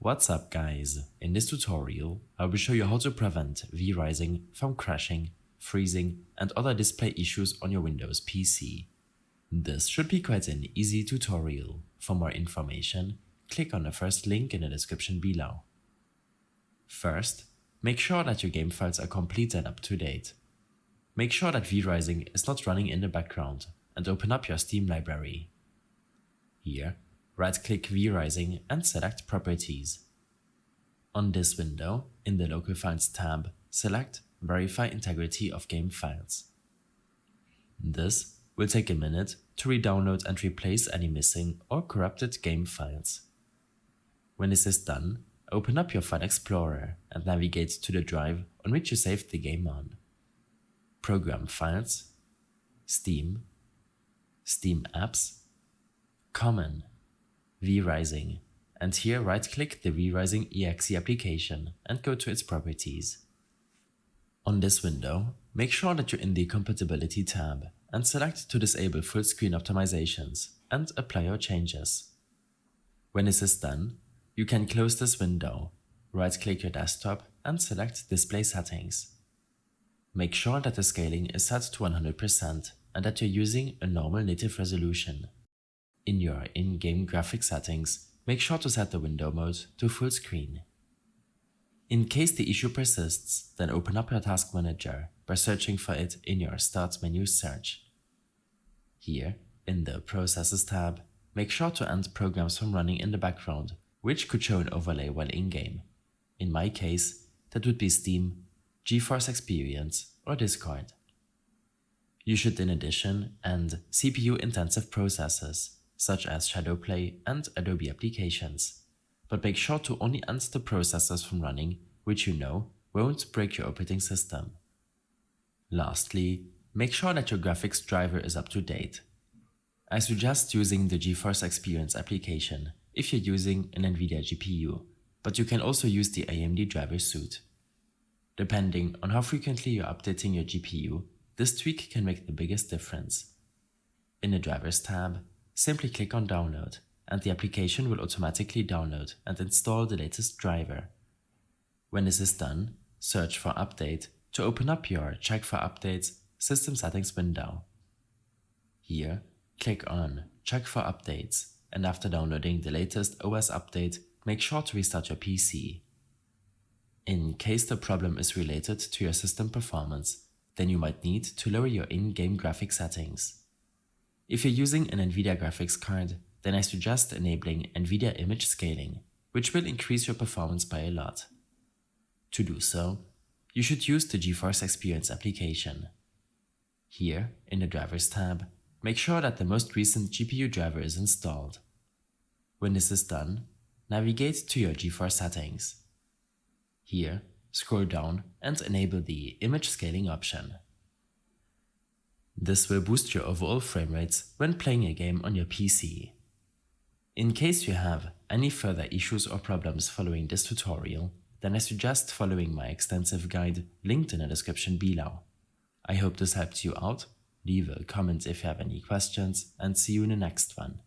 What's up guys, in this tutorial I will show you how to prevent V-Rising from crashing, freezing and other display issues on your Windows PC. This should be quite an easy tutorial. For more information, click on the first link in the description below. First, make sure that your game files are complete and up to date. Make sure that V-Rising is not running in the background and open up your Steam library. Here, right-click V-Rising and select Properties. On this window, in the Local Files tab, select Verify Integrity of Game Files. This will take a minute to re-download and replace any missing or corrupted game files. When this is done, open up your File Explorer and navigate to the drive on which you saved the game on. Program Files, Steam, Steam Apps, Common, V-Rising, and here right-click the V-Rising exe application and go to its properties. On this window, make sure that you're in the Compatibility tab and select to disable full screen optimizations and apply your changes. When this is done, you can close this window, right-click your desktop and select Display Settings. Make sure that the scaling is set to 100% and that you're using a normal native resolution. In your in-game graphics settings, make sure to set the window mode to full screen. In case the issue persists, then open up your task manager by searching for it in your Start menu search. Here, in the Processes tab, make sure to end programs from running in the background, which could show an overlay while in-game. In my case, that would be Steam, GeForce Experience or Discord. You should in addition end CPU-intensive processes such as Shadowplay and Adobe applications, but make sure to only end the processes from running which you know won't break your operating system. Lastly, make sure that your graphics driver is up to date. I suggest using the GeForce Experience application if you're using an NVIDIA GPU, but you can also use the AMD driver suite. Depending on how frequently you're updating your GPU, this tweak can make the biggest difference. In the Drivers tab, simply click on Download, and the application will automatically download and install the latest driver. When this is done, search for Update to open up your Check for Updates System Settings window. Here, click on Check for Updates, and after downloading the latest OS update, make sure to restart your PC. In case the problem is related to your system performance, then you might need to lower your in-game graphics settings. If you're using an NVIDIA graphics card, then I suggest enabling NVIDIA image scaling, which will increase your performance by a lot. To do so, you should use the GeForce Experience application. Here, in the Drivers tab, make sure that the most recent GPU driver is installed. When this is done, navigate to your GeForce settings. Here, scroll down and enable the image scaling option. This will boost your overall frame rates when playing a game on your PC. In case you have any further issues or problems following this tutorial, then I suggest following my extensive guide linked in the description below. I hope this helped you out. Leave a comment if you have any questions and see you in the next one.